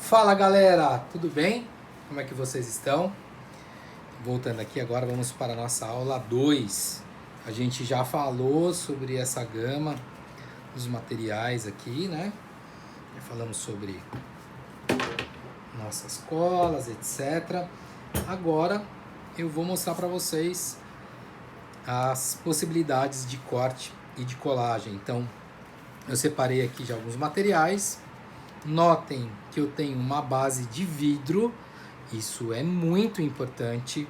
Fala galera, tudo bem? Como é que vocês estão? Voltando aqui agora, vamos para a nossa aula 2. A gente já falou sobre essa gama dos materiais aqui, né? Já falamos sobre nossas colas, etc. Agora eu vou mostrar para vocês as possibilidades de corte e de colagem. Então, eu separei aqui já alguns materiais. Notem que eu tenho uma base de vidro, isso é muito importante.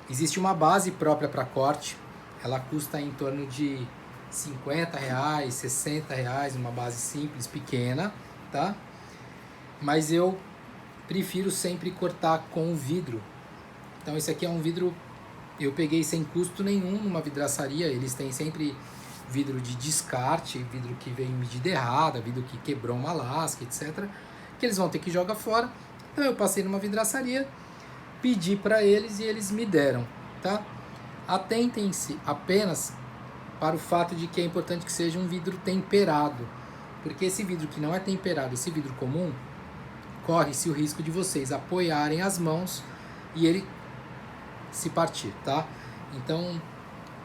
Existe uma base própria para corte, ela custa em torno de R$50, R$60, uma base simples, pequena, tá? Mas eu prefiro sempre cortar com vidro. Então esse aqui é um vidro, eu peguei sem custo nenhum numa vidraçaria, eles têm sempre vidro de descarte, vidro que veio em medida errada, vidro que quebrou uma lasca, etc. Que eles vão ter que jogar fora. Então eu passei numa vidraçaria, pedi para eles e eles me deram, tá? Atentem-se apenas para o fato de que é importante que seja um vidro temperado, porque esse vidro que não é temperado, esse vidro comum, corre-se o risco de vocês apoiarem as mãos e ele se partir, tá? Então,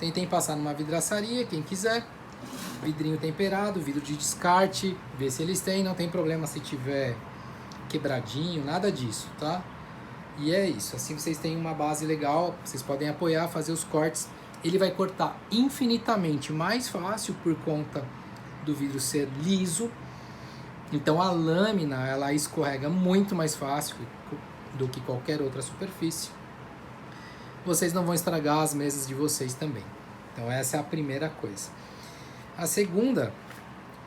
tentem passar numa vidraçaria, quem quiser, vidrinho temperado, vidro de descarte, ver se eles têm, não tem problema se tiver quebradinho, nada disso, tá? E é isso, assim vocês têm uma base legal, vocês podem apoiar, fazer os cortes. Ele vai cortar infinitamente mais fácil por conta do vidro ser liso. Então a lâmina, ela escorrega muito mais fácil do que qualquer outra superfície. Vocês não vão estragar as mesas de vocês também. Então essa é a primeira coisa. A segunda,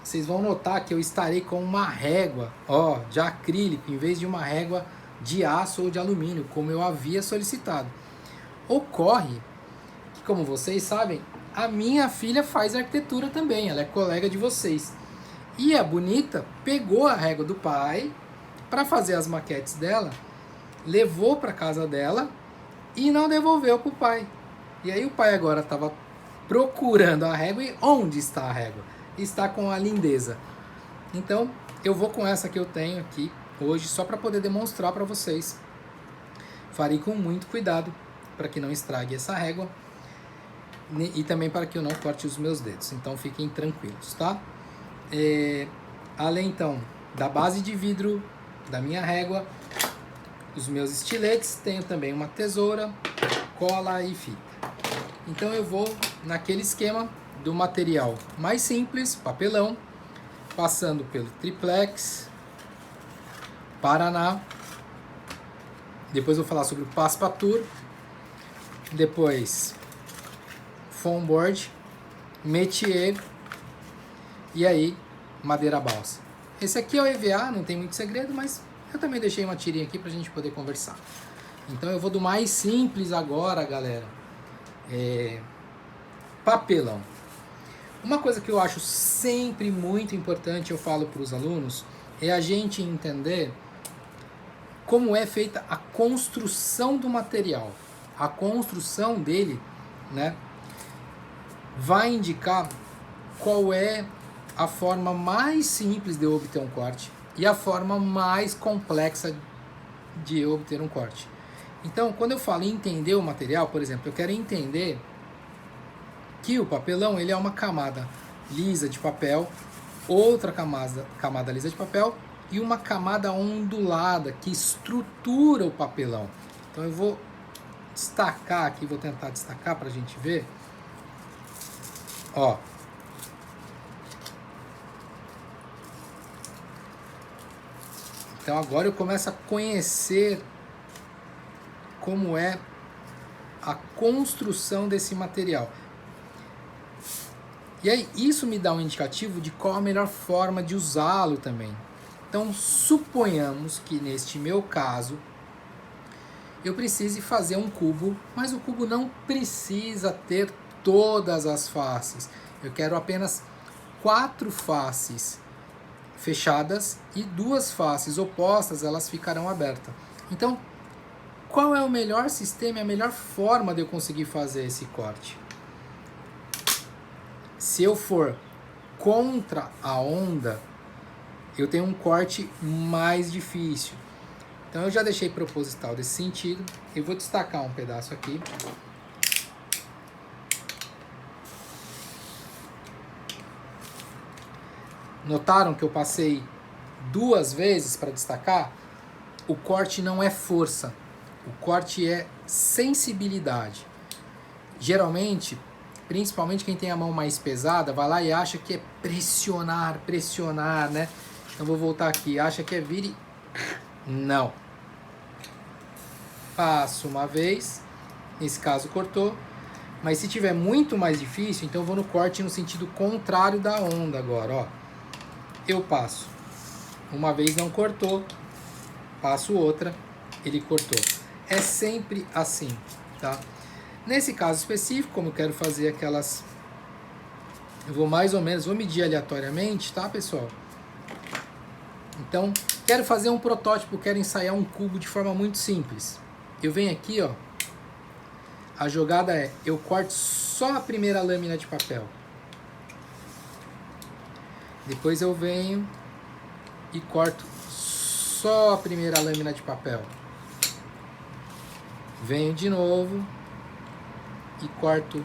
vocês vão notar que eu estarei com uma régua, ó, de acrílico, em vez de uma régua de aço ou de alumínio, como eu havia solicitado. Ocorre que, como vocês sabem, a minha filha faz arquitetura também, ela é colega de vocês. E a bonita pegou a régua do pai para fazer as maquetes dela, levou para casa dela e não devolveu para o pai. E aí o pai agora estava procurando a régua e onde está a régua? Está com a lindeza. Então eu vou com essa que eu tenho aqui hoje só para poder demonstrar para vocês. Farei com muito cuidado para que não estrague essa régua e também para que eu não corte os meus dedos. Então fiquem tranquilos, tá? Além então da base de vidro, da minha régua, os meus estiletes, tenho também uma tesoura, cola e fita. Então eu vou naquele esquema do material mais simples, papelão, passando pelo triplex, Paraná, depois vou falar sobre o Passepartout, depois foam board, métier e aí madeira balsa. Esse aqui é o EVA, não tem muito segredo, mas eu também deixei uma tirinha aqui pra gente poder conversar. Então eu vou do mais simples agora, galera. Papelão. Uma coisa que eu acho sempre muito importante, eu falo para os alunos, é a gente entender como é feita a construção do material. A construção dele, né, vai indicar qual é a forma mais simples de eu obter um corte e a forma mais complexa de eu obter um corte. Então, quando eu falo em entender o material, por exemplo, eu quero entender que o papelão ele é uma camada lisa de papel, outra camada lisa de papel e uma camada ondulada que estrutura o papelão. Então eu vou destacar aqui, vou tentar destacar para a gente ver. Ó. Então agora eu começo a conhecer como é a construção desse material. E aí isso me dá um indicativo de qual a melhor forma de usá-lo também. Então suponhamos que neste meu caso eu precise fazer um cubo, mas o cubo não precisa ter todas as faces. Eu quero apenas 4 faces fechadas e 2 faces opostas, elas ficarão abertas. Então, qual é o melhor sistema e a melhor forma de eu conseguir fazer esse corte? Se eu for contra a onda, eu tenho um corte mais difícil. Então eu já deixei proposital desse sentido. Eu vou destacar um pedaço aqui. Notaram que eu passei 2 vezes para destacar? O corte não é força, o corte é sensibilidade. Geralmente, principalmente quem tem a mão mais pesada, vai lá e acha que é pressionar, né? Então vou voltar aqui, acha que é vir e... Não. Passo uma vez, nesse caso cortou, mas se tiver muito mais difícil, então eu vou no corte no sentido contrário da onda agora, ó. Eu passo. Uma vez não cortou, passo outra, ele cortou. É sempre assim, tá? Nesse caso específico, como eu quero fazer aquelas... Eu vou mais ou menos, vou medir aleatoriamente, tá, pessoal? Então, quero fazer um protótipo, quero ensaiar um cubo de forma muito simples. Eu venho aqui, ó. A jogada é, eu corto só a primeira lâmina de papel. Depois eu venho e corto só a primeira lâmina de papel. Venho de novo e corto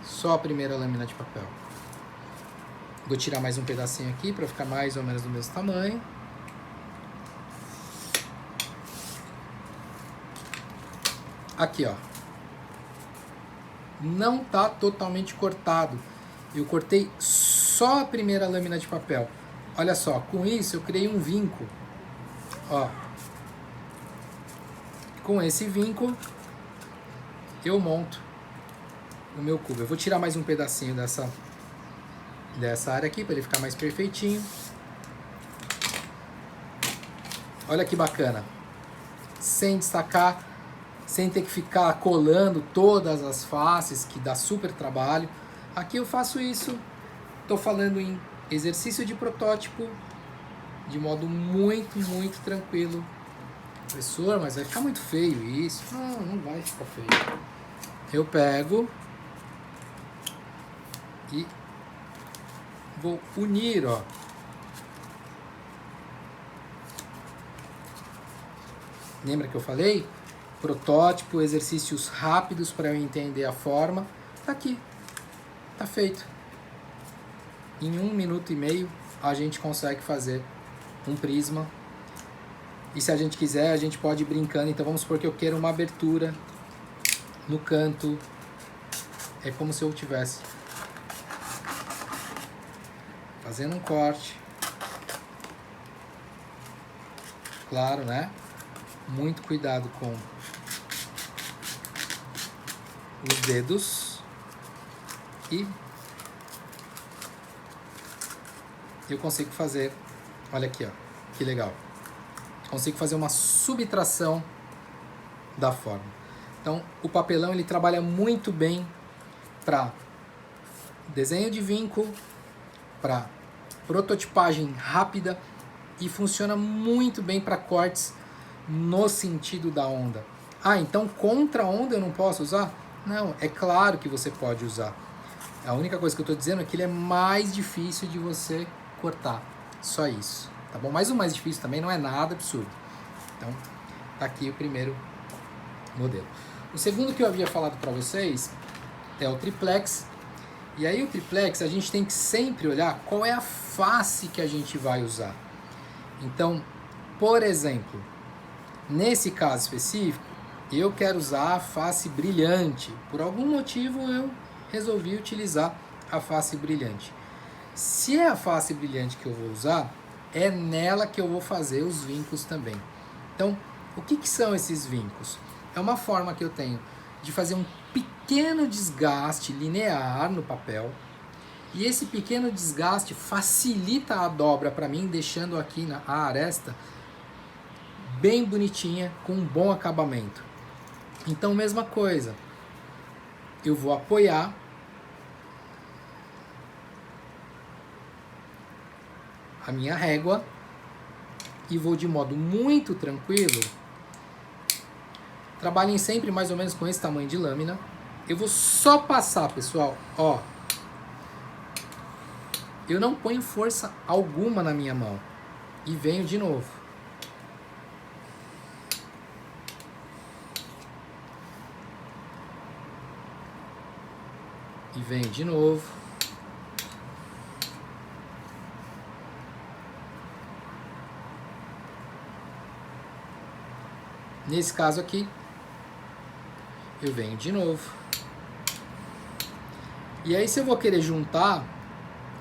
só a primeira lâmina de papel. Vou tirar mais um pedacinho aqui para ficar mais ou menos do mesmo tamanho. Aqui, ó. Não tá totalmente cortado. Eu cortei só a primeira lâmina de papel. Olha só, com isso eu criei um vinco. Ó. Com esse vinco, eu monto o meu cubo. Eu vou tirar mais um pedacinho dessa área aqui, para ele ficar mais perfeitinho. Olha que bacana. Sem destacar, sem ter que ficar colando todas as faces, que dá super trabalho. Aqui eu faço isso, estou falando em exercício de protótipo, de modo muito, muito tranquilo. Professor, mas vai ficar muito feio isso. Não, não vai ficar feio. Eu pego e vou unir, ó. Lembra que eu falei? Protótipo, exercícios rápidos para eu entender a forma. Tá aqui. Tá feito. Em 1 minuto e meio a gente consegue fazer um prisma. E se a gente quiser, a gente pode ir brincando. Então vamos supor que eu queira uma abertura no canto. É como se eu tivesse fazendo um corte. Claro, né? Muito cuidado com os dedos. E eu consigo fazer, olha aqui, ó, que legal. Consigo fazer uma subtração da forma. Então, o papelão ele trabalha muito bem para desenho de vinco, para prototipagem rápida e funciona muito bem para cortes no sentido da onda. Ah, então contra a onda eu não posso usar? Não, é claro que você pode usar. A única coisa que eu estou dizendo é que ele é mais difícil de você cortar. Só isso. Tá bom? Mas o mais difícil também não é nada absurdo. Então, tá aqui o primeiro modelo. O segundo que eu havia falado para vocês é o triplex. E aí o triplex a gente tem que sempre olhar qual é a face que a gente vai usar. Então, por exemplo, nesse caso específico, eu quero usar a face brilhante. Por algum motivo eu resolvi utilizar a face brilhante. Se é a face brilhante que eu vou usar, é nela que eu vou fazer os vincos também. Então, o que são esses vincos? É uma forma que eu tenho de fazer um pequeno desgaste linear no papel, e esse pequeno desgaste facilita a dobra para mim, deixando aqui a aresta bem bonitinha, com um bom acabamento. Então, mesma coisa, eu vou apoiar a minha régua e vou de modo muito tranquilo. Trabalhem sempre mais ou menos com esse tamanho de lâmina. Eu vou só passar, pessoal, ó. eu não ponho força alguma na minha mão. E venho de novo. E venho de novo. Nesse caso aqui, eu venho de novo. E aí, se eu vou querer juntar,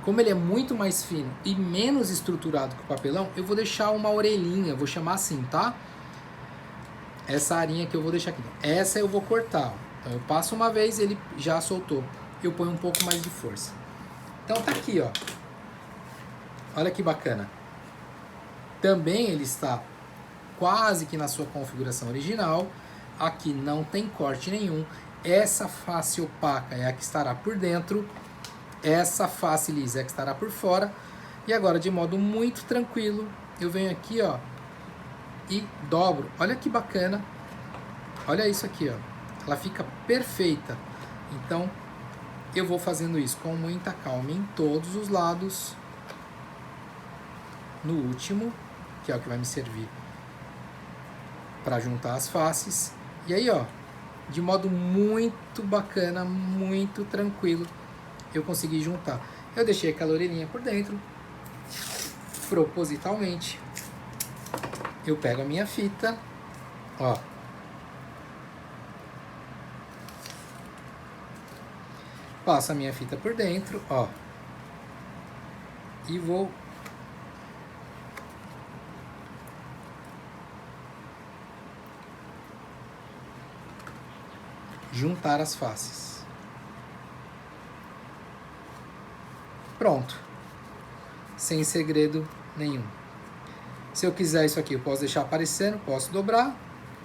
como ele é muito mais fino e menos estruturado que o papelão, eu vou deixar uma orelhinha, vou chamar assim, tá? Essa arinha que eu vou deixar aqui. Essa eu vou cortar. Então eu passo uma vez, ele já soltou. Eu ponho um pouco mais de força. Então tá aqui, ó. Olha que bacana. Também ele está quase que na sua configuração original. Aqui não tem corte nenhum. Essa face opaca é a que estará por dentro. Essa face lisa é a que estará por fora. E agora, de modo muito tranquilo, eu venho aqui, ó, e dobro. Olha que bacana. Olha isso aqui, ó. Ela fica perfeita. Então, eu vou fazendo isso com muita calma em todos os lados. No último, que é o que vai me servir para juntar as faces. E aí, ó, de modo muito bacana, muito tranquilo, eu consegui juntar. Eu deixei aquela orelhinha por dentro, propositalmente. Eu pego a minha fita, ó. Passo a minha fita por dentro, ó. E vou juntar as faces. Pronto. Sem segredo nenhum. Se eu quiser isso aqui, eu posso deixar aparecendo, posso dobrar.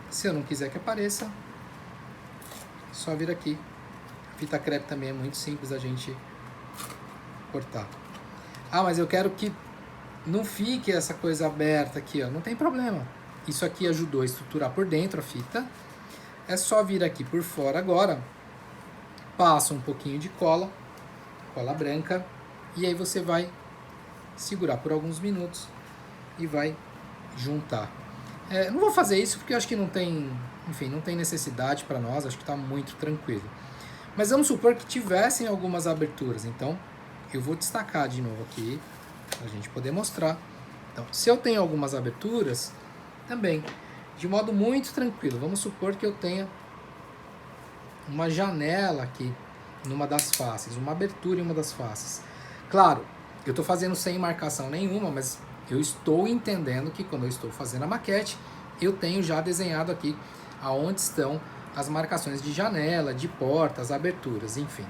Se eu não quiser que apareça, só vir aqui. A fita crepe também é muito simples a gente cortar. Ah, mas eu quero que não fique essa coisa aberta aqui, ó. Não tem problema. Isso aqui ajudou a estruturar por dentro a fita. É só vir aqui por fora agora, passa um pouquinho de cola branca, e aí você vai segurar por alguns minutos e vai juntar. Não vou fazer isso porque eu acho que não tem, enfim, não tem necessidade para nós, acho que está muito tranquilo. Mas vamos supor que tivessem algumas aberturas, então eu vou destacar de novo aqui, para a gente poder mostrar. Então, se eu tenho algumas aberturas, também, de modo muito tranquilo. Vamos supor que eu tenha uma janela aqui numa das faces, uma abertura em uma das faces. Claro, eu estou fazendo sem marcação nenhuma, mas eu estou entendendo que quando eu estou fazendo a maquete, eu tenho já desenhado aqui aonde estão as marcações de janela, de porta, as aberturas, enfim.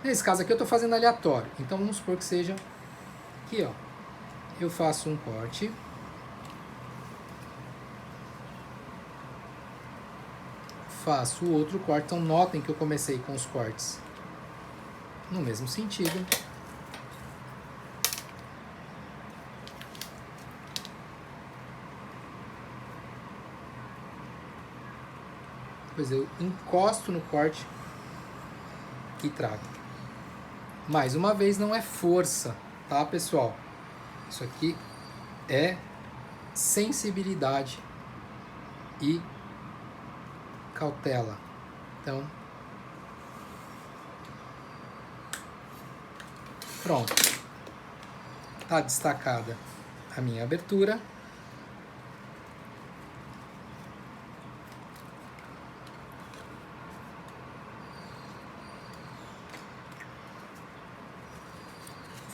Nesse caso aqui eu estou fazendo aleatório, então vamos supor que seja aqui, ó. Eu faço um corte. Faço o outro corte, então notem que eu comecei com os cortes no mesmo sentido. Depois eu encosto no corte e trago. Mais uma vez, não é força, tá, pessoal? Isso aqui é sensibilidade e cautela. Então, pronto. Tá destacada a minha abertura.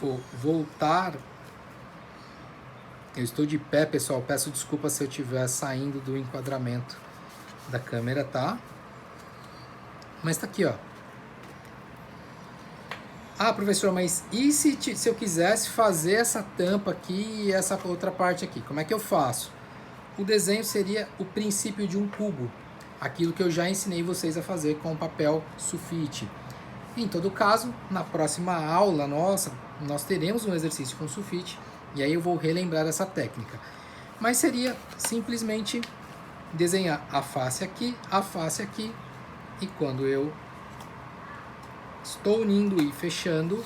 Vou voltar. Eu estou de pé, pessoal. Peço desculpa se eu estiver saindo do enquadramento da câmera, tá? Mas tá aqui, ó. Ah, professor, mas e se eu quisesse fazer essa tampa aqui e essa outra parte aqui? Como é que eu faço? O desenho seria o princípio de um cubo. Aquilo que eu já ensinei vocês a fazer com papel sulfite. Em todo caso, na próxima aula nossa, nós teremos um exercício com sulfite. E aí eu vou relembrar essa técnica. Mas seria simplesmente desenhar a face aqui, e quando eu estou unindo e fechando,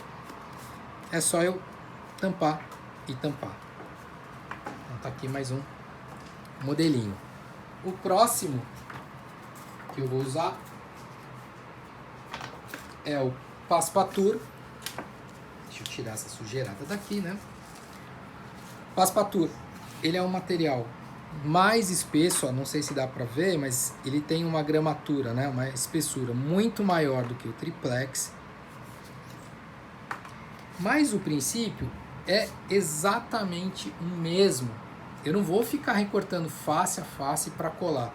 é só eu tampar e tampar. Então tá aqui mais um modelinho. O próximo que eu vou usar é o Passepartout. Deixa eu tirar essa sujeirada daqui, né? Passepartout, ele é um material mais espesso, ó, não sei se dá para ver, mas ele tem uma gramatura, né? Uma espessura muito maior do que o triplex. Mas o princípio é exatamente o mesmo. Eu não vou ficar recortando face a face para colar.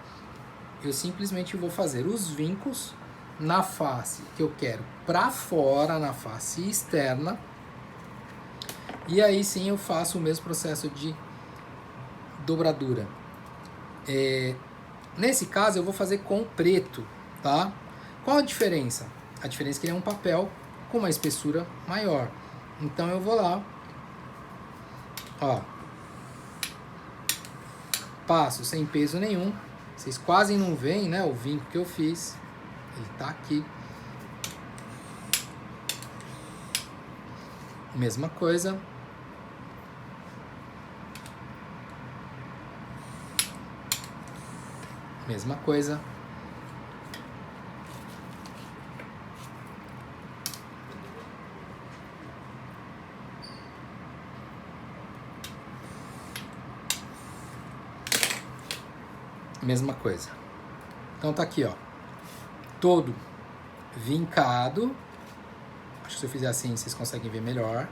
Eu simplesmente vou fazer os vincos na face que eu quero para fora, na face externa. E aí sim eu faço o mesmo processo de dobradura. Nesse caso eu vou fazer com preto, tá? Qual a diferença? A diferença é que ele é um papel com uma espessura maior. Então eu vou lá, ó, passo sem peso nenhum. Vocês quase não veem, né, o vinco que eu fiz. Ele tá aqui. Mesma coisa. Mesma coisa. Mesma coisa. Então tá aqui, ó. Todo vincado. Acho que se eu fizer assim, vocês conseguem ver melhor.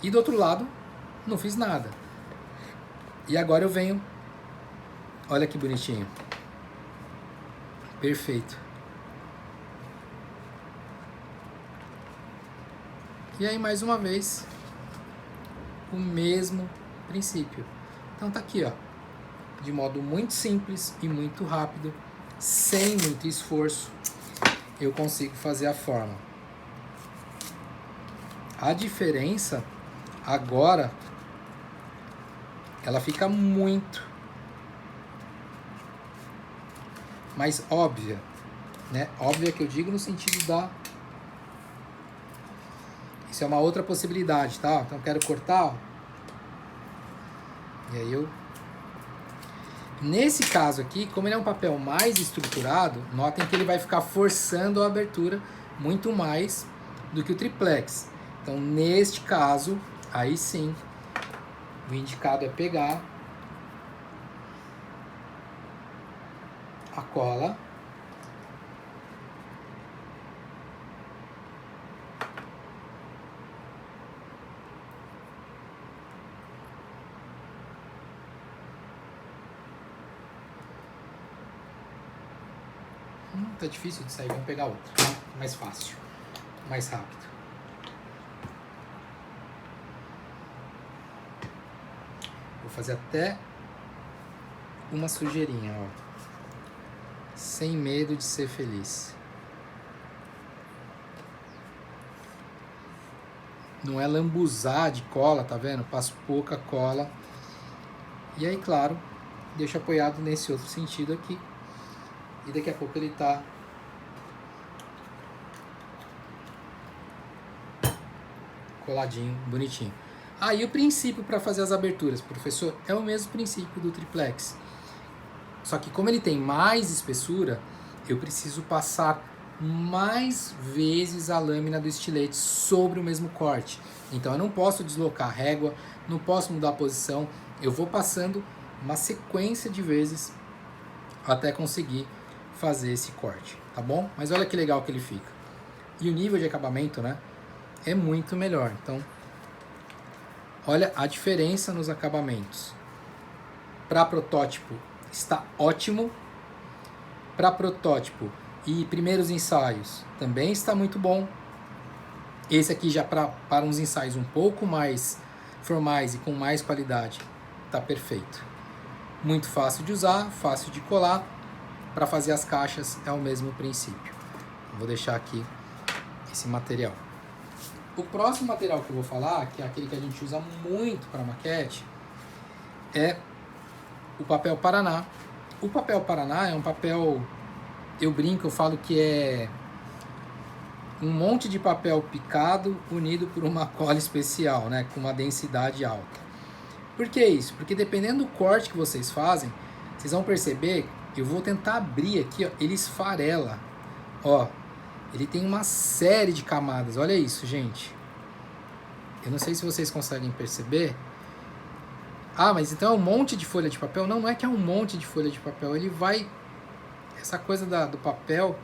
E do outro lado, não fiz nada. E agora eu venho. Olha que bonitinho. Perfeito. E aí, mais uma vez, o mesmo princípio. Então tá aqui, ó. De modo muito simples e muito rápido, sem muito esforço, eu consigo fazer a forma. A diferença agora, ela fica muito mais óbvia, né? Óbvia que eu digo no sentido da... Isso é uma outra possibilidade, tá? Então eu quero cortar, ó. E aí eu... Nesse caso aqui, como ele é um papel mais estruturado, notem que ele vai ficar forçando a abertura muito mais do que o triplex. Então, neste caso, aí sim, o indicado é pegar a cola, tá difícil de sair, vamos pegar outro, tá? Mais fácil, mais rápido. Vou fazer até uma sujeirinha, ó. Sem medo de ser feliz. Não é lambuzar de cola, tá vendo? Passo pouca cola. E aí, claro, deixo apoiado nesse outro sentido aqui. E daqui a pouco ele tá coladinho, bonitinho. Aí o princípio para fazer as aberturas, professor, é o mesmo princípio do triplex. Só que como ele tem mais espessura, eu preciso passar mais vezes a lâmina do estilete sobre o mesmo corte. Então eu não posso deslocar a régua, não posso mudar a posição. Eu vou passando uma sequência de vezes até conseguir fazer esse corte, tá bom? Mas olha que legal que ele fica. E o nível de acabamento, né, é muito melhor. Então, olha a diferença nos acabamentos. Para protótipo está ótimo. Para protótipo e primeiros ensaios também está muito bom. Esse aqui já para uns ensaios um pouco mais formais e com mais qualidade está perfeito. Muito fácil de usar, fácil de colar. Para fazer as caixas é o mesmo princípio. Vou deixar aqui esse material. O próximo material que eu vou falar, que é aquele que a gente usa muito para maquete, é o papel Paraná. O papel Paraná é um papel, eu brinco, eu falo que é um monte de papel picado unido por uma cola especial, né, com uma densidade alta. Por que isso? Porque dependendo do corte que vocês fazem, vocês vão perceber, eu vou tentar abrir aqui, ó, ele esfarela, ó, ele tem uma série de camadas, olha isso, gente. Eu não sei se vocês conseguem perceber. Ah, mas então é um monte de folha de papel? Não, não é que é um monte de folha de papel, ele vai, essa coisa do papel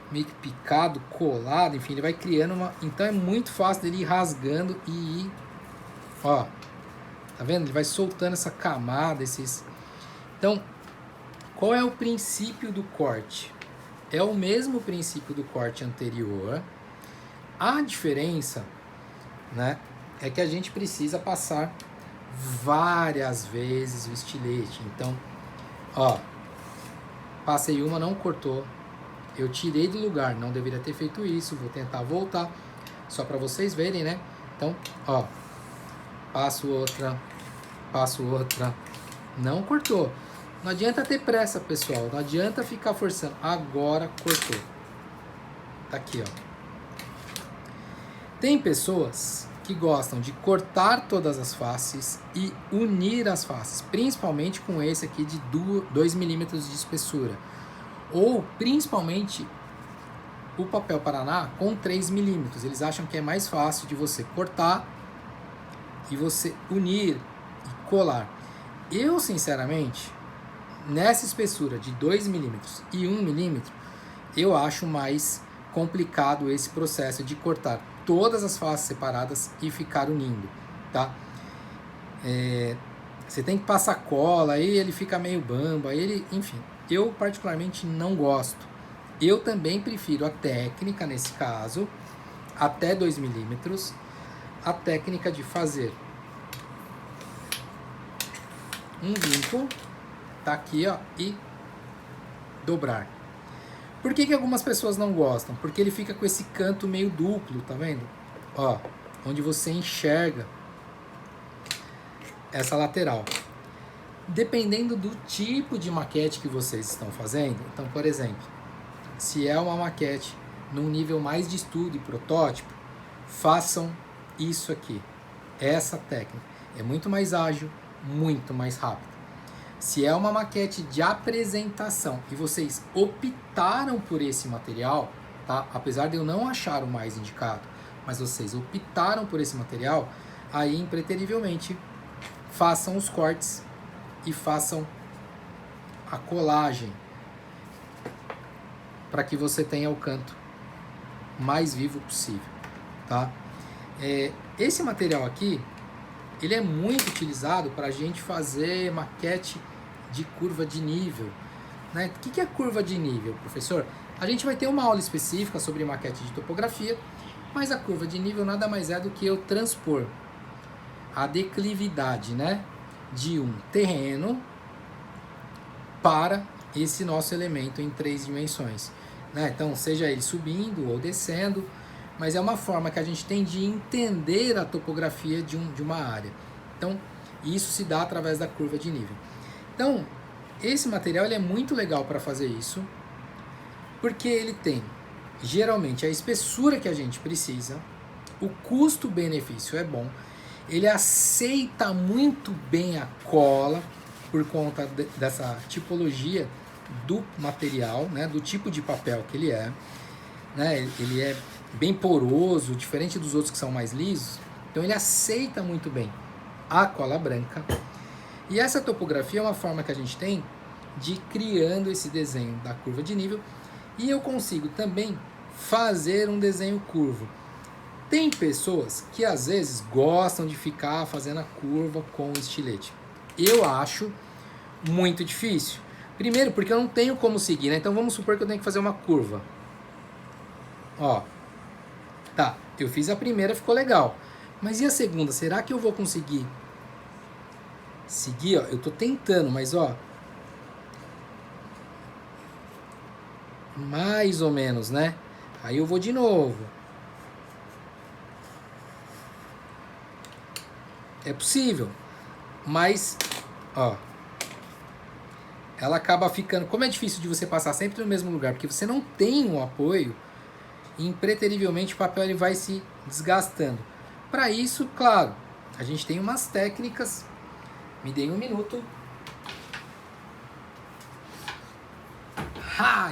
meio que picado, colado, enfim, ele vai criando uma, então é muito fácil dele ir rasgando e ir, ó, tá vendo? Ele vai soltando essa camada, esses, então, qual é o princípio do corte? É o mesmo princípio do corte anterior, a diferença, né, é que a gente precisa passar várias vezes o estilete, então, ó, passei uma, não cortou, eu tirei do lugar, não deveria ter feito isso, vou tentar voltar, só para vocês verem, né? Então, ó, passo outra, não cortou. Não adianta ter pressa, pessoal, não adianta ficar forçando. Agora cortou. Tá aqui, ó. Tem pessoas que gostam de cortar todas as faces e unir as faces, principalmente com esse aqui de 2 milímetros de espessura. Ou, principalmente, o papel Paraná com 3 milímetros. Eles acham que é mais fácil de você cortar e você unir e colar. Eu, sinceramente, nessa espessura de 2 milímetros e 1 milímetro, eu acho mais complicado esse processo de cortar todas as faces separadas e ficar unindo, tá? Você tem que passar cola, aí ele fica meio bamba, aí ele, enfim, eu particularmente não gosto. Eu também prefiro a técnica, nesse caso, até 2 milímetros, a técnica de fazer um vinco, tá aqui, ó, e dobrar. Por que algumas pessoas não gostam? Porque ele fica com esse canto meio duplo, tá vendo? Ó, onde você enxerga essa lateral. Dependendo do tipo de maquete que vocês estão fazendo, então, por exemplo, se é uma maquete num nível mais de estudo e protótipo, façam isso aqui, essa técnica. É muito mais ágil, muito mais rápido. Se é uma maquete de apresentação e vocês optaram por esse material, tá? Apesar de eu não achar o mais indicado, mas vocês optaram por esse material, aí impreterivelmente façam os cortes e façam a colagem para que você tenha o canto mais vivo possível, tá? Esse material aqui, ele é muito utilizado para a gente fazer maquete de curva de nível, né? O que é curva de nível, professor? A gente vai ter uma aula específica sobre maquete de topografia, mas a curva de nível nada mais é do que eu transpor a declividade, né, de um terreno para esse nosso elemento em 3 dimensões, né? Então, seja ele subindo ou descendo, mas é uma forma que a gente tem de entender a topografia de uma área. Então, isso se dá através da curva de nível. Então, esse material ele é muito legal para fazer isso, porque ele tem, geralmente, a espessura que a gente precisa, o custo-benefício é bom, ele aceita muito bem a cola, por conta dessa tipologia do material, né, do tipo de papel que ele é, né, ele é bem poroso, diferente dos outros que são mais lisos, então ele aceita muito bem a cola branca. E essa topografia é uma forma que a gente tem de ir criando esse desenho da curva de nível, e eu consigo também fazer um desenho curvo. Tem pessoas que às vezes gostam de ficar fazendo a curva com o estilete. Eu acho muito difícil. Primeiro, porque eu não tenho como seguir, né? Então vamos supor que eu tenho que fazer uma curva. Ó, tá, eu fiz a primeira, ficou legal. Mas e a segunda? Será que eu vou conseguir seguir? Ó, eu tô tentando, mas ó, mais ou menos, né? Aí eu vou de novo. É possível, mas ó, ela acaba ficando, como é difícil de você passar sempre no mesmo lugar, porque você não tem um apoio, e impreterivelmente o papel ele vai se desgastando. Para isso, claro, a gente tem umas técnicas. Me dê um minuto.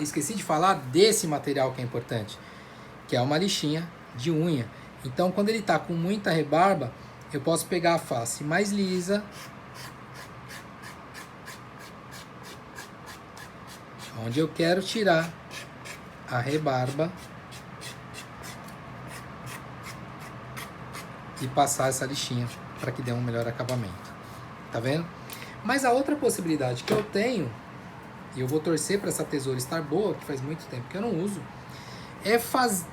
Esqueci de falar desse material que é importante, que é uma lixinha de unha. Então, quando ele está com muita rebarba, eu posso pegar a face mais lisa, onde eu quero tirar a rebarba, e passar essa lixinha para que dê um melhor acabamento. Tá vendo? Mas a outra possibilidade que eu tenho, e eu vou torcer para essa tesoura estar boa, que faz muito tempo que eu não uso, é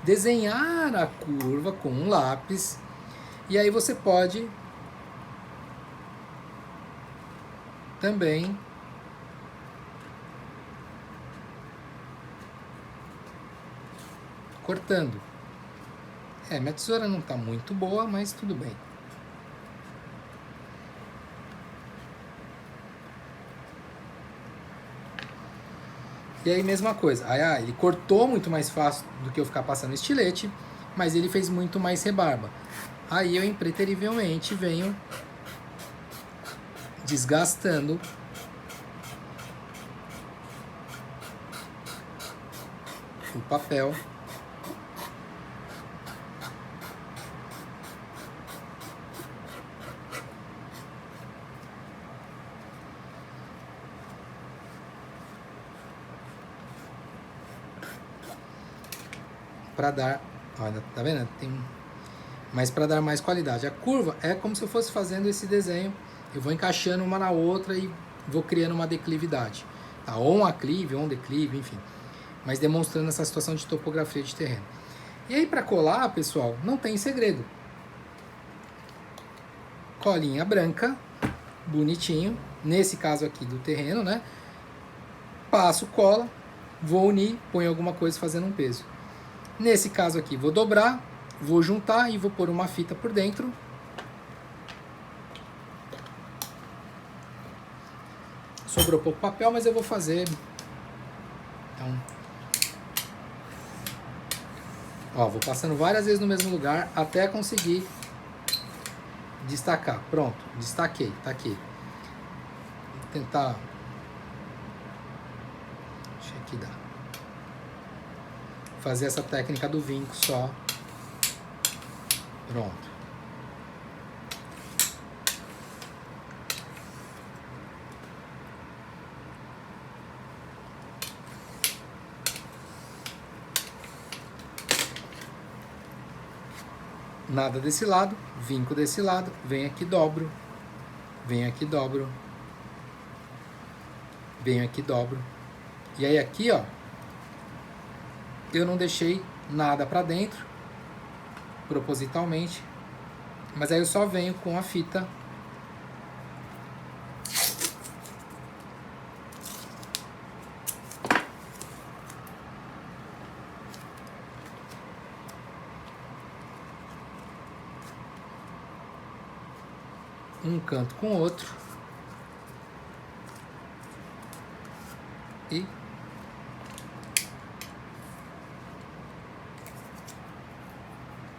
desenhar a curva com um lápis. E aí você pode também cortando. Minha tesoura não está muito boa, mas tudo bem. E aí, mesma coisa. Aí, ele cortou muito mais fácil do que eu ficar passando estilete, mas ele fez muito mais rebarba. Aí eu impreterivelmente venho desgastando o papel para dar, olha, tá vendo? Mas para dar mais qualidade. A curva é como se eu fosse fazendo esse desenho, eu vou encaixando uma na outra e vou criando uma declividade, tá? Ou um aclive, ou um declive, enfim. Mas demonstrando essa situação de topografia de terreno. E aí para colar, pessoal, não tem segredo. Colinha branca, bonitinho, nesse caso aqui do terreno, né? Passo cola, vou unir, ponho alguma coisa fazendo um peso. Nesse caso aqui, vou dobrar, vou juntar e vou pôr uma fita por dentro. Sobrou pouco papel, mas eu vou fazer. Então, ó, vou passando várias vezes no mesmo lugar até conseguir destacar. Pronto, destaquei, tá aqui. Vou tentar. Deixa aqui dar. Fazer essa técnica do vinco só. Pronto. Nada desse lado, vinco desse lado, venho aqui, dobro, venho aqui, dobro, venho aqui, dobro. E aí aqui, ó, eu não deixei nada pra dentro, propositalmente, mas aí eu só venho com a fita um canto com o outro e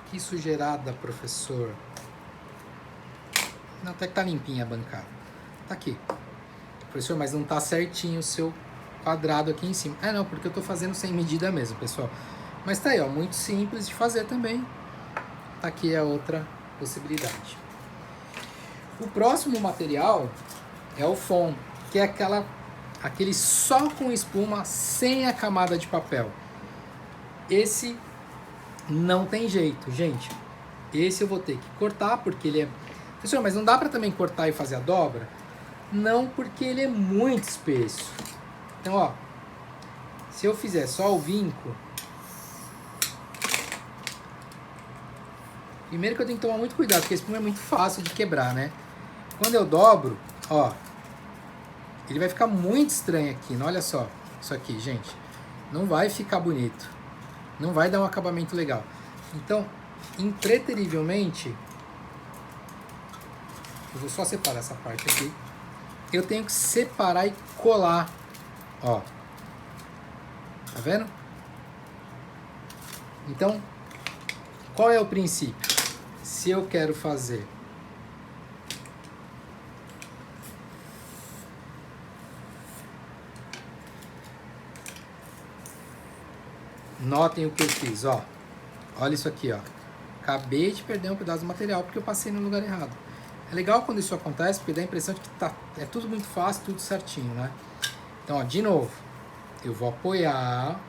que sujeirada, professor. Não, até que tá limpinha a bancada. Tá aqui. Professor, mas não tá certinho o seu quadrado aqui em cima. Não, porque eu tô fazendo sem medida mesmo, pessoal. Mas tá aí, ó, muito simples de fazer também. Tá aqui a outra possibilidade. O próximo material é o foam, que é aquele só com espuma, sem a camada de papel. Esse não tem jeito, gente. Esse eu vou ter que cortar, porque ele é... Professor, mas não dá para também cortar e fazer a dobra? Não, porque ele é muito espesso. Então, ó, se eu fizer só o vinco... Primeiro que eu tenho que tomar muito cuidado, porque a espuma é muito fácil de quebrar, né? Quando eu dobro, ó, ele vai ficar muito estranho aqui. Olha só, isso aqui, gente. Não vai ficar bonito. Não vai dar um acabamento legal. Então, impreterivelmente, eu vou só separar essa parte aqui. Eu tenho que separar e colar, ó. Tá vendo? Então, qual é o princípio? Se eu quero fazer notem o que eu fiz, ó. Olha isso aqui, ó. Acabei de perder um pedaço do material porque eu passei no lugar errado. É legal quando isso acontece porque dá a impressão de que é tudo muito fácil, tudo certinho, né? Então, ó, de novo, eu vou apoiar.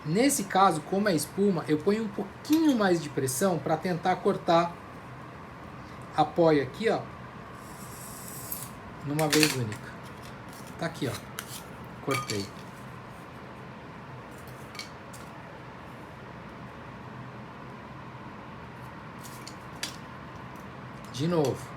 Nesse caso, como é espuma, eu ponho um pouquinho mais de pressão para tentar cortar. Apoio aqui, ó, numa vez única. Tá aqui, ó. Cortei. De novo.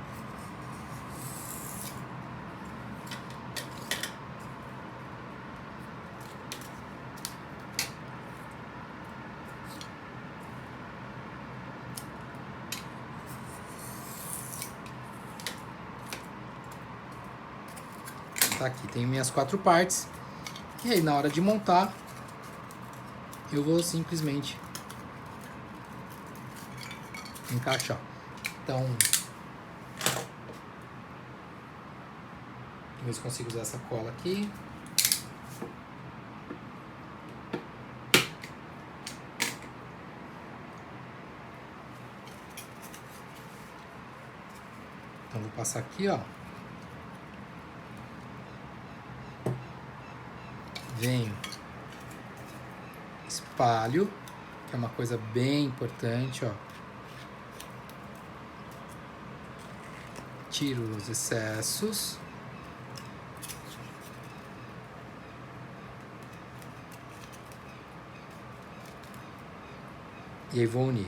Tá aqui, tenho minhas 4 partes. E aí, na hora de montar, eu vou simplesmente encaixar. Então, vamos ver se consigo usar essa cola aqui. Então, vou passar aqui, ó. Venho, espalho, que é uma coisa bem importante, ó. Tiro os excessos. E aí vou unir.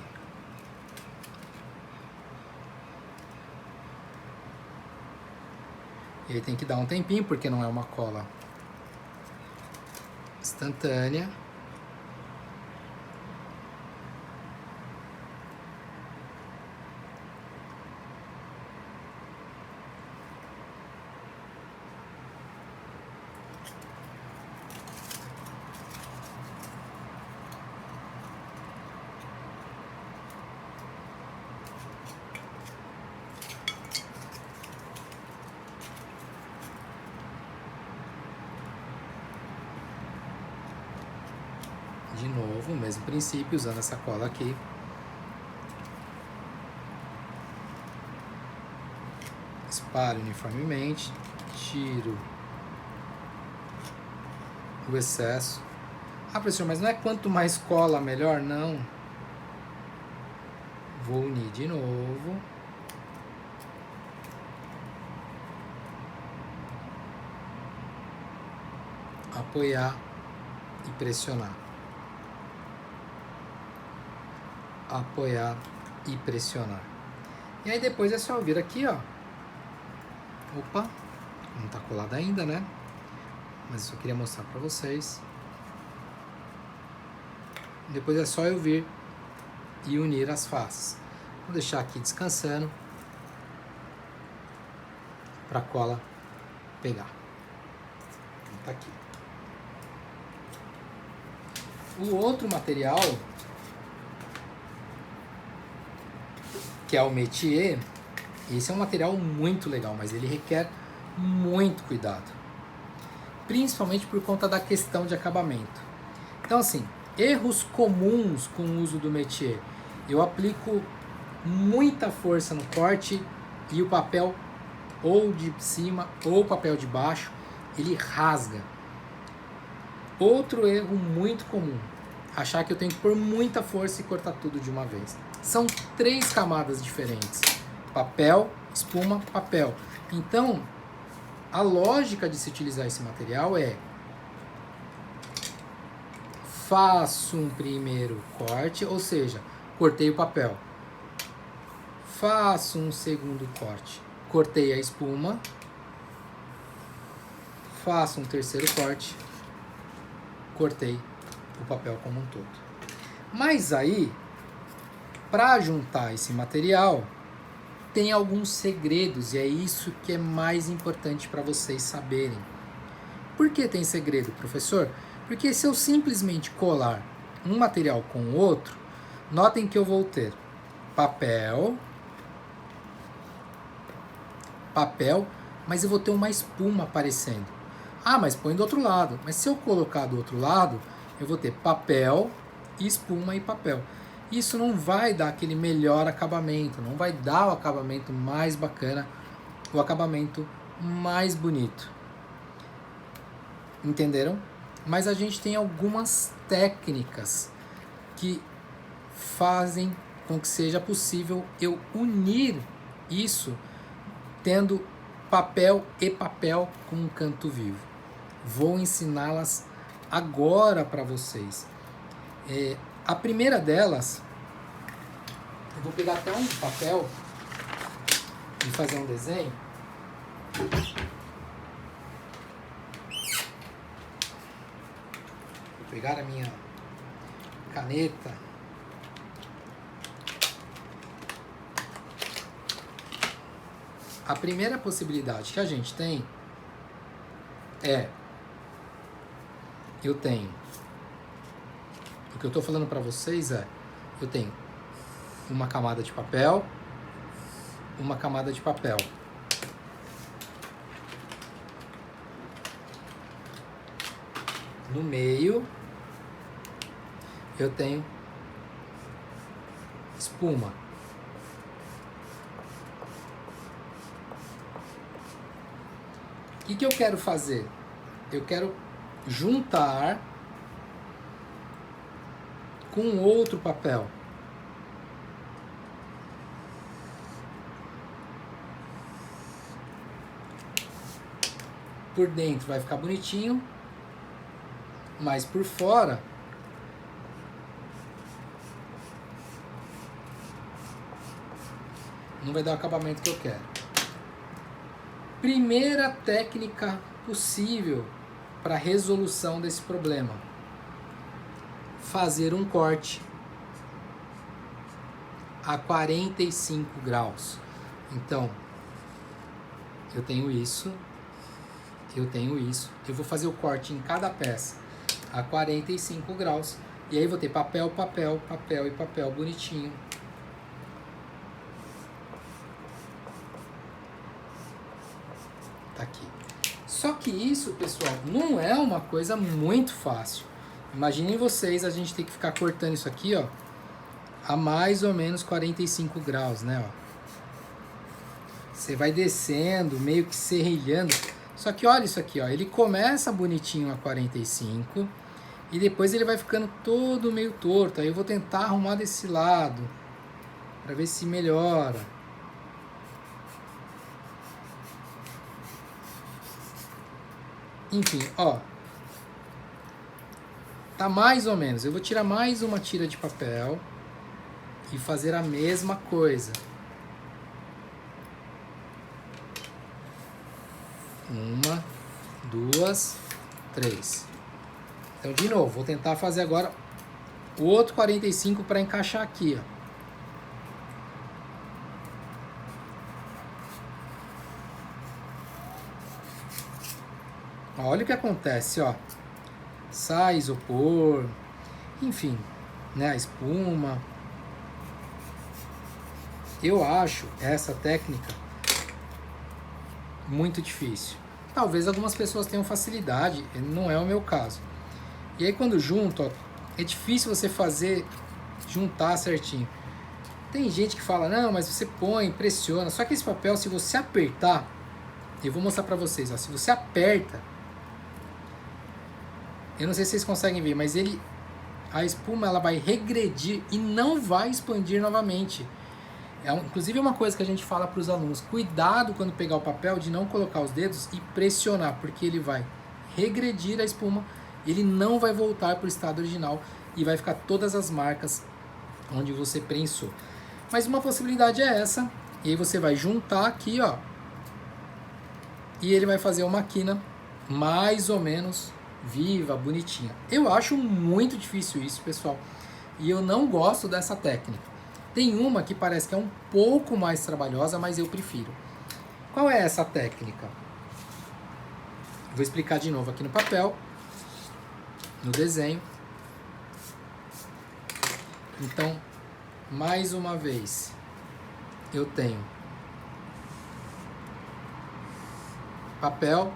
E aí tem que dar um tempinho, porque não é uma cola instantânea. De novo, o mesmo princípio, usando essa cola aqui. Espalho uniformemente, tiro o excesso. Ah, professor, mas não é quanto mais cola, melhor? Não. Vou unir de novo. Apoiar e pressionar. Apoiar e pressionar. E aí depois é só vir aqui, ó. Opa, não tá colado ainda, né? Mas eu só queria mostrar pra vocês. Depois é só eu vir e unir as faces. Vou deixar aqui descansando pra cola pegar. Tá aqui. O outro material, que é o métier, esse é um material muito legal, mas ele requer muito cuidado, principalmente por conta da questão de acabamento. Então, assim, erros comuns com o uso do métier: eu aplico muita força no corte e o papel ou de cima ou o papel de baixo ele rasga. Outro erro muito comum: achar que eu tenho que pôr muita força e cortar tudo de uma vez. São 3 camadas diferentes: papel, espuma, papel. Então, a lógica de se utilizar esse material é: faço um primeiro corte, ou seja, cortei o papel. Faço um segundo corte, cortei a espuma. Faço um terceiro corte, cortei o papel como um todo. Mas aí, para juntar esse material, tem alguns segredos, e é isso que é mais importante para vocês saberem. Por que tem segredo, professor? Porque se eu simplesmente colar um material com o outro, notem que eu vou ter papel, mas eu vou ter uma espuma aparecendo. Ah, mas põe do outro lado. Mas se eu colocar do outro lado, eu vou ter papel, espuma e papel. Isso não vai dar aquele melhor acabamento, não vai dar o acabamento mais bacana, o acabamento mais bonito. Entenderam? Mas a gente tem algumas técnicas que fazem com que seja possível eu unir isso tendo papel e papel com um canto vivo. Vou ensiná-las agora para vocês. A primeira delas, eu vou pegar até um papel e fazer um desenho. Vou pegar a minha caneta. A primeira possibilidade que a gente tem é, o que eu estou falando para vocês é, eu tenho uma camada de papel, uma camada de papel. No meio, eu tenho espuma. O que eu quero fazer? Eu quero juntar com outro papel. Por dentro vai ficar bonitinho, mas por fora não vai dar o acabamento que eu quero. Primeira técnica possível para resolução desse problema: fazer um corte a 45 graus. Então, eu tenho isso, eu vou fazer o corte em cada peça a 45 graus, e aí vou ter papel, papel, papel e papel bonitinho. Tá aqui. Só que isso, pessoal, não é uma coisa muito fácil. Imaginem vocês, a gente tem que ficar cortando isso aqui, ó, a mais ou menos 45 graus, né, ó. Você vai descendo, meio que serrilhando. Só que olha isso aqui, ó, ele começa bonitinho a 45 e depois ele vai ficando todo meio torto. Aí eu vou tentar arrumar desse lado para ver se melhora. Enfim, ó, tá mais ou menos. Eu vou tirar mais uma tira de papel e fazer a mesma coisa. Uma, duas, três. Então, de novo, vou tentar fazer agora o outro 45 para encaixar aqui, ó. Olha o que acontece, ó. Sai isopor, enfim, né, a espuma. Eu acho essa técnica muito difícil. Talvez algumas pessoas tenham facilidade, não é o meu caso. E aí quando junto, ó, é difícil você juntar certinho. Tem gente que fala, não, mas você põe, pressiona. Só que esse papel, se você apertar, eu vou mostrar pra vocês, ó, se você aperta, eu não sei se vocês conseguem ver, mas a espuma ela vai regredir e não vai expandir novamente. Inclusive é uma coisa que a gente fala para os alunos: cuidado quando pegar o papel de não colocar os dedos e pressionar, porque ele vai regredir a espuma, ele não vai voltar para o estado original e vai ficar todas as marcas onde você prensou. Mas uma possibilidade é essa, e aí você vai juntar aqui, ó, e ele vai fazer uma quina mais ou menos viva, bonitinha. Eu acho muito difícil isso, pessoal, e eu não gosto dessa técnica. Tem uma que parece que é um pouco mais trabalhosa, mas eu prefiro. Qual é essa técnica? Vou explicar de novo aqui no papel, no desenho. Então, mais uma vez, eu tenho papel,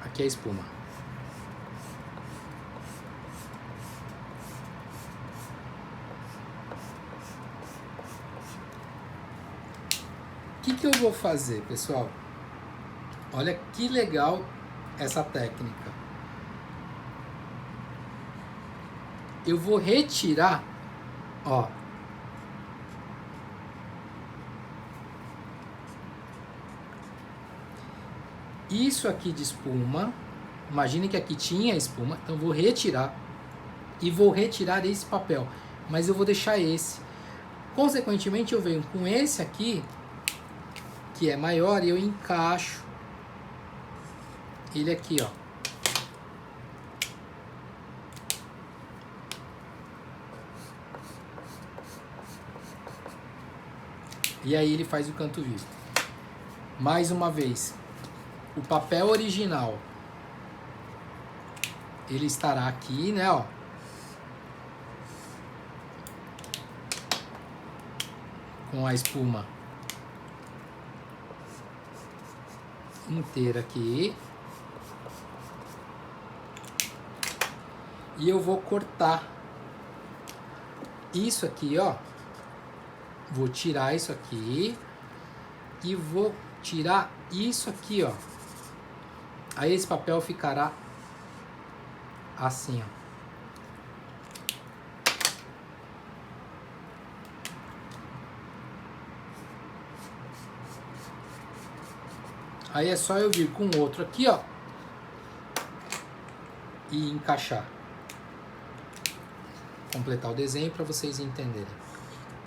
aqui é a espuma. O que eu vou fazer, pessoal? Olha que legal essa técnica. Eu vou retirar, ó. Isso aqui de espuma. Imagine que aqui tinha espuma, então eu vou retirar e vou retirar esse papel, mas eu vou deixar esse. Consequentemente, eu venho com esse aqui, que é maior, e eu encaixo ele aqui, ó. E aí ele faz o canto visto. Mais uma vez, o papel original, ele estará aqui, né, ó. Com a espuma inteira aqui. E eu vou cortar isso aqui, ó. Vou tirar isso aqui e vou tirar isso aqui, ó. Aí esse papel ficará assim, ó. Aí é só eu vir com o outro aqui, ó, e encaixar. Completar o desenho para vocês entenderem.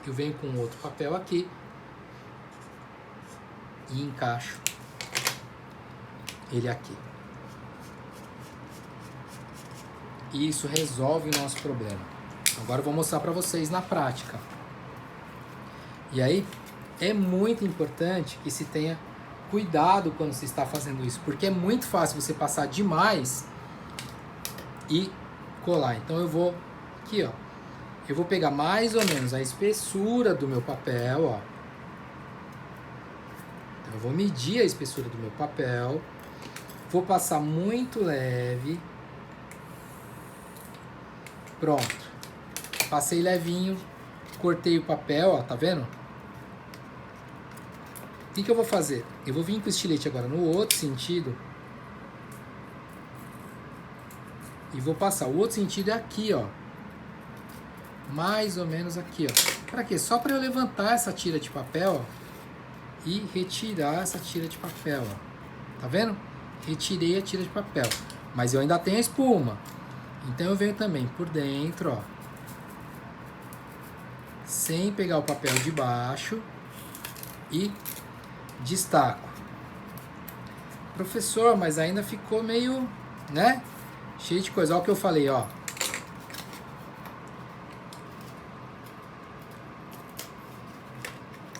Eu venho com outro papel aqui e encaixo ele aqui. E isso resolve o nosso problema. Agora eu vou mostrar para vocês na prática. E aí é muito importante que se tenha cuidado quando se está fazendo isso, porque é muito fácil você passar demais e colar. Então eu vou aqui, ó. Eu vou pegar mais ou menos a espessura do meu papel, ó. Então eu vou medir a espessura do meu papel. Vou passar muito leve. Pronto. Passei levinho. Cortei o papel, ó, tá vendo? O que eu vou fazer? Eu vou vir com o estilete agora no outro sentido. E vou passar. O outro sentido é aqui, ó. Mais ou menos aqui, ó. Pra quê? Só pra eu levantar essa tira de papel, ó, e retirar essa tira de papel, ó. Tá vendo? Retirei a tira de papel. Mas eu ainda tenho a espuma. Então eu venho também por dentro, ó. Sem pegar o papel de baixo. E destaco. Professor, mas ainda ficou meio, né? Cheio de coisa. Olha o que eu falei, ó.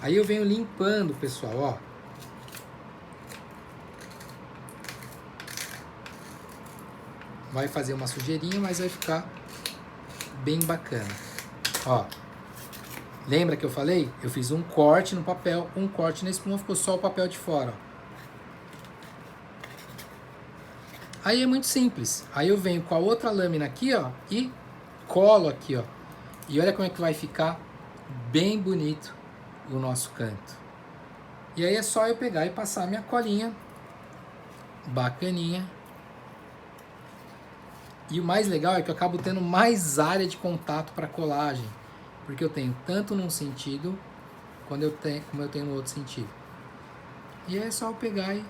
Aí eu venho limpando, pessoal, ó. Vai fazer uma sujeirinha, mas vai ficar bem bacana. Ó. Lembra que eu falei? Eu fiz um corte no papel, um corte na espuma, ficou só o papel de fora, ó. Aí é muito simples. Aí eu venho com a outra lâmina aqui, ó, e colo aqui, ó. E olha como é que vai ficar bem bonito o nosso canto. E aí é só eu pegar e passar a minha colinha bacaninha. E o mais legal é que eu acabo tendo mais área de contato para colagem, porque eu tenho tanto num sentido como eu tenho no outro sentido. E aí é só eu pegar e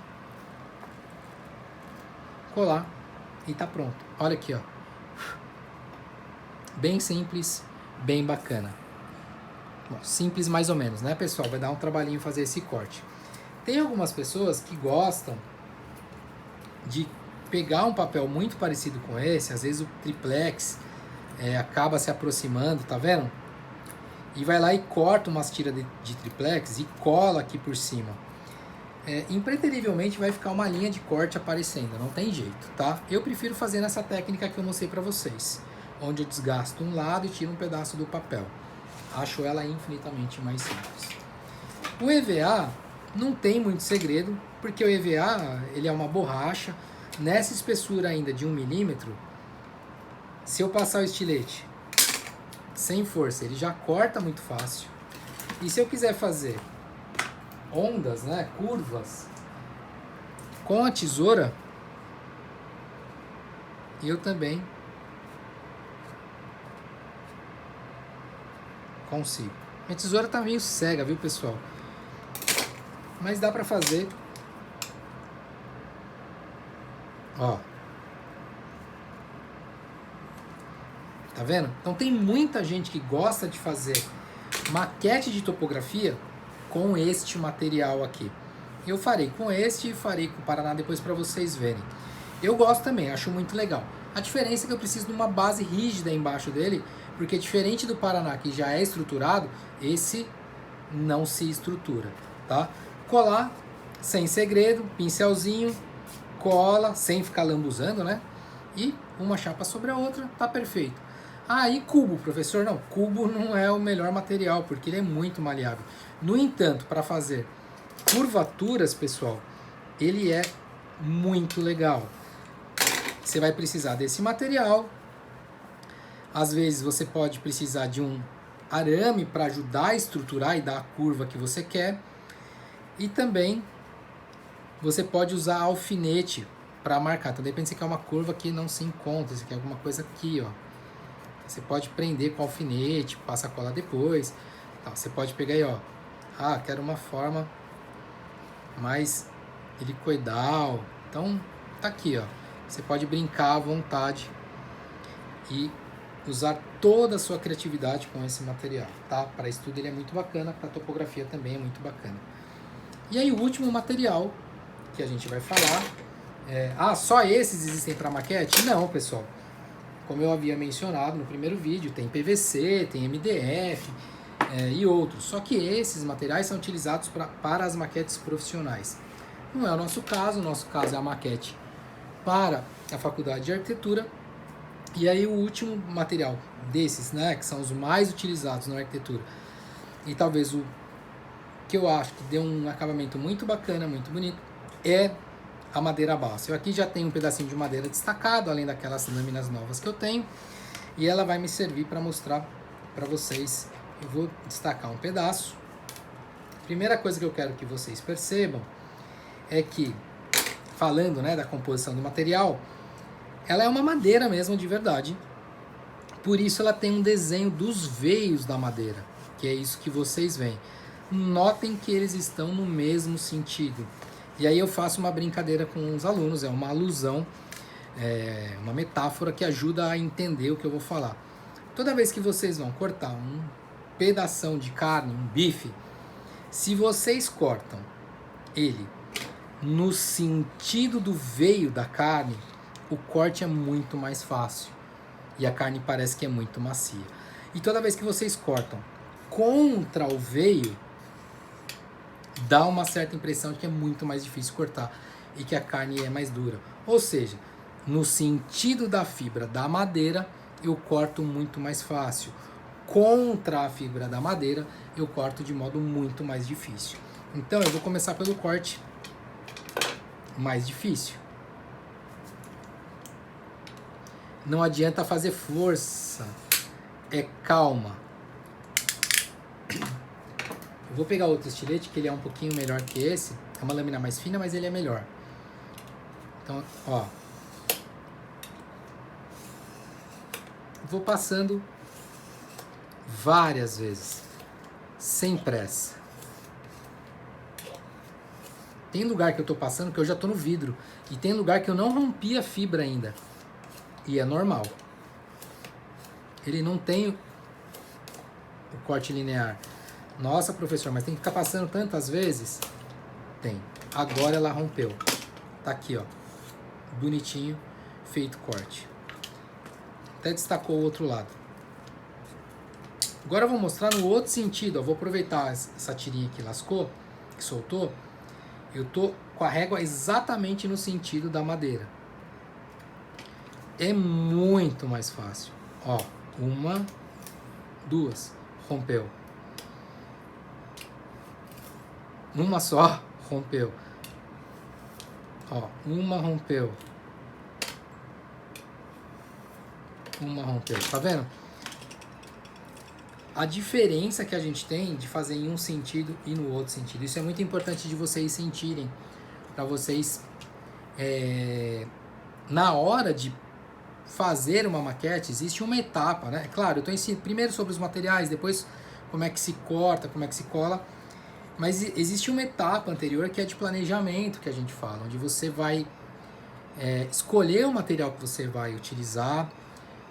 colar e tá pronto. Olha aqui, ó. Bem simples, bem bacana. Bom, simples mais ou menos, né, pessoal? Vai dar um trabalhinho fazer esse corte. Tem algumas pessoas que gostam de pegar um papel muito parecido com esse, às vezes o triplex acaba se aproximando, tá vendo? e vai lá e corta umas tiras de triplex e cola aqui por cima. Impreterivelmente vai ficar uma linha de corte aparecendo, não tem jeito, tá? Eu prefiro fazer nessa técnica que eu mostrei para vocês, onde eu desgasto um lado e tiro um pedaço do papel. Acho ela infinitamente mais simples. O EVA não tem muito segredo, porque o EVA ele é uma borracha, nessa espessura ainda de 1 milímetro, se eu passar o estilete sem força, ele já corta muito fácil. E se eu quiser fazer ondas, né, curvas, com a tesoura, eu também consigo. Minha tesoura tá meio cega, viu, pessoal? Mas dá pra fazer. Ó. Tá vendo? Então tem muita gente que gosta de fazer maquete de topografia com este material aqui. Eu farei com este e farei com o Paraná depois para vocês verem. Eu gosto também, acho muito legal. A diferença é que eu preciso de uma base rígida embaixo dele, porque diferente do Paraná, que já é estruturado, esse não se estrutura, tá? Colar, sem segredo, pincelzinho, cola, sem ficar lambuzando, né? E uma chapa sobre a outra, tá perfeito. Ah, e cubo, professor? Não, cubo não é o melhor material, porque ele é muito maleável. No entanto, para fazer curvaturas, pessoal, ele é muito legal. Você vai precisar desse material. Às vezes você pode precisar de um arame para ajudar a estruturar e dar a curva que você quer. E também você pode usar alfinete para marcar. Então, de repente você quer uma curva que não se encontra, você quer alguma coisa aqui, ó. Você pode prender com alfinete, passa a cola depois. Então, você pode pegar aí, ó. Ah, quero uma forma mais helicoidal. Então, tá aqui, ó. Você pode brincar à vontade e usar toda a sua criatividade com esse material, tá? Para estudo ele é muito bacana, para topografia também é muito bacana. E aí o último material que a gente vai falar só esses existem para maquete? Não, pessoal. Como eu havia mencionado no primeiro vídeo, tem PVC, tem MDF e outros. Só que esses materiais são utilizados para as maquetes profissionais. Não é o nosso caso é a maquete para a faculdade de arquitetura. E aí o último material desses, né, que são os mais utilizados na arquitetura, e talvez o que eu acho que deu um acabamento muito bacana, muito bonito, é a madeira balsa. Eu aqui já tenho um pedacinho de madeira destacado, além daquelas lâminas novas que eu tenho, e ela vai me servir para mostrar para vocês. Eu vou destacar um pedaço. Primeira coisa que eu quero que vocês percebam é que, falando, né, da composição do material, ela é uma madeira mesmo de verdade. Por isso ela tem um desenho dos veios da madeira, que é isso que vocês veem. Notem que eles estão no mesmo sentido. E aí eu faço uma brincadeira com os alunos, é uma alusão, uma metáfora que ajuda a entender o que eu vou falar. Toda vez que vocês vão cortar um pedação de carne, um bife, se vocês cortam ele no sentido do veio da carne, o corte é muito mais fácil e a carne parece que é muito macia. E toda vez que vocês cortam contra o veio, dá uma certa impressão de que é muito mais difícil cortar e que a carne é mais dura. Ou seja, no sentido da fibra da madeira, eu corto muito mais fácil. Contra a fibra da madeira, eu corto de modo muito mais difícil. Então, eu vou começar pelo corte mais difícil. Não adianta fazer força, é calma. Eu vou pegar outro estilete, que ele é um pouquinho melhor que esse. É uma lâmina mais fina, mas ele é melhor. Então, ó. Vou passando várias vezes, sem pressa. Tem lugar que eu tô passando que eu já tô no vidro. E tem lugar que eu não rompi a fibra ainda. E é normal. Ele não tem o corte linear. Nossa, professor, mas tem que ficar passando tantas vezes? Tem. Agora ela rompeu. Tá aqui, ó. Bonitinho, feito corte. Até destacou o outro lado. Agora eu vou mostrar no outro sentido. Eu vou aproveitar essa tirinha que lascou, que soltou. Eu tô com a régua exatamente no sentido da madeira. É muito mais fácil. Ó, 1, 2, rompeu. Uma só, rompeu. Ó, uma rompeu. Uma rompeu. Tá vendo? A diferença que a gente tem de fazer em um sentido e no outro sentido. Isso é muito importante de vocês sentirem. Para vocês, na hora de fazer uma maquete, existe uma etapa, né? Claro, eu estou ensinando primeiro sobre os materiais, depois como é que se corta, como é que se cola. Mas existe uma etapa anterior que é de planejamento, que a gente fala, onde você vai escolher o material que você vai utilizar,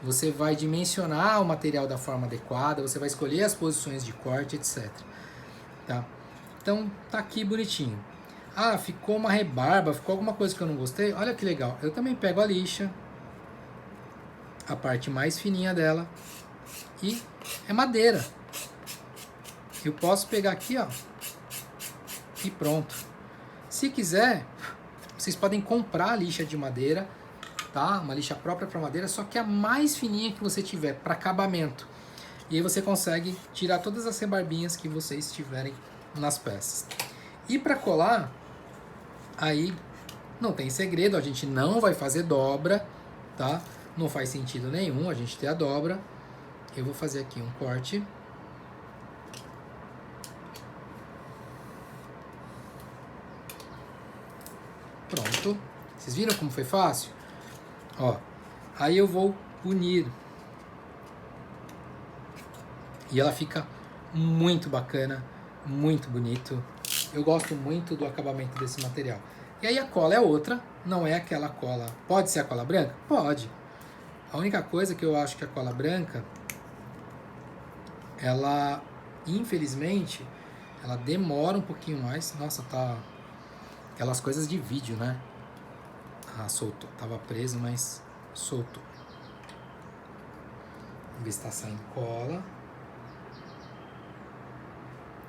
você vai dimensionar o material da forma adequada, você vai escolher as posições de corte, etc. Tá? Então, tá aqui bonitinho. Ah, ficou uma rebarba, ficou alguma coisa que eu não gostei? Olha que legal. Eu também pego a lixa, a parte mais fininha dela, e é madeira. Eu posso pegar aqui, ó, e pronto. Se quiser, vocês podem comprar a lixa de madeira, tá? Uma lixa própria para madeira, só que a mais fininha que você tiver para acabamento. E aí você consegue tirar todas as rebarbinhas que vocês tiverem nas peças. E para colar, aí não tem segredo, a gente não vai fazer dobra, tá? Não faz sentido nenhum a gente ter a dobra. Eu vou fazer aqui um corte. Pronto. Vocês viram como foi fácil? Ó, aí eu vou unir. E ela fica muito bacana, muito bonito. Eu gosto muito do acabamento desse material. E aí a cola é outra, não é aquela cola... Pode ser a cola branca? Pode. A única coisa que eu acho que a cola branca, ela, infelizmente, ela demora um pouquinho mais. Nossa, tá... Aquelas coisas de vídeo, né? Ah, soltou. Tava preso, mas soltou. Vamos ver se tá saindo cola.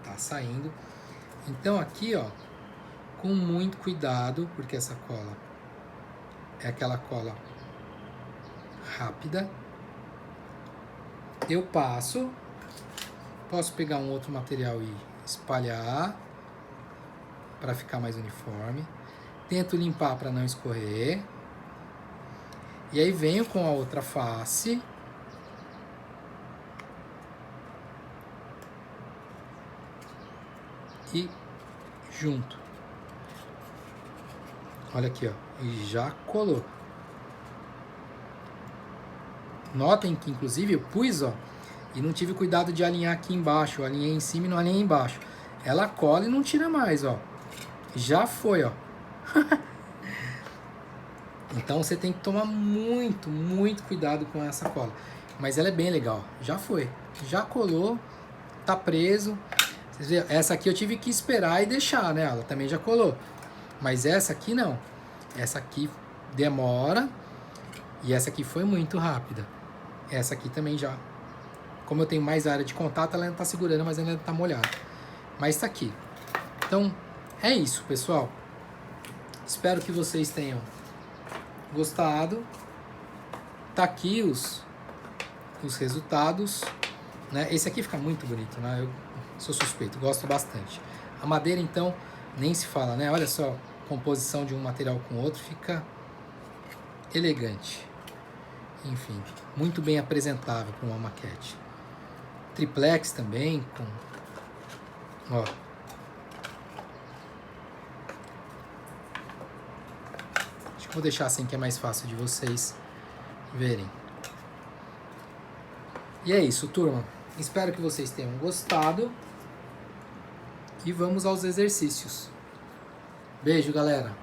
Tá saindo. Então aqui, ó, com muito cuidado, porque essa cola é aquela cola rápida. Eu passo. Posso pegar um outro material e espalhar para ficar mais uniforme. Tento limpar para não escorrer. E aí venho com a outra face. E junto. Olha aqui, ó. E já colou. Notem que, inclusive, eu pus, ó. E não tive cuidado de alinhar aqui embaixo. Eu alinhei em cima e não alinhei embaixo. Ela cola e não tira mais, ó. Já foi, ó. Então você tem que tomar muito, muito cuidado com essa cola. Mas ela é bem legal. Já foi. Já colou. Tá preso. Vocês viram? Essa aqui eu tive que esperar e deixar, né? Ela também já colou. Mas essa aqui não. Essa aqui demora. E essa aqui foi muito rápida. Essa aqui também já. Como eu tenho mais área de contato, ela ainda tá segurando, mas ainda tá molhada. Mas tá aqui. Então, é isso, pessoal. Espero que vocês tenham gostado. Tá aqui os resultados, né? Esse aqui fica muito bonito, né? Eu sou suspeito, gosto bastante. A madeira, então, nem se fala, né? Olha só, composição de um material com outro fica elegante. Enfim, muito bem apresentável para uma maquete. Triplex também, com... Ó. Acho que vou deixar assim que é mais fácil de vocês verem. E é isso, turma. Espero que vocês tenham gostado. E vamos aos exercícios. Beijo, galera.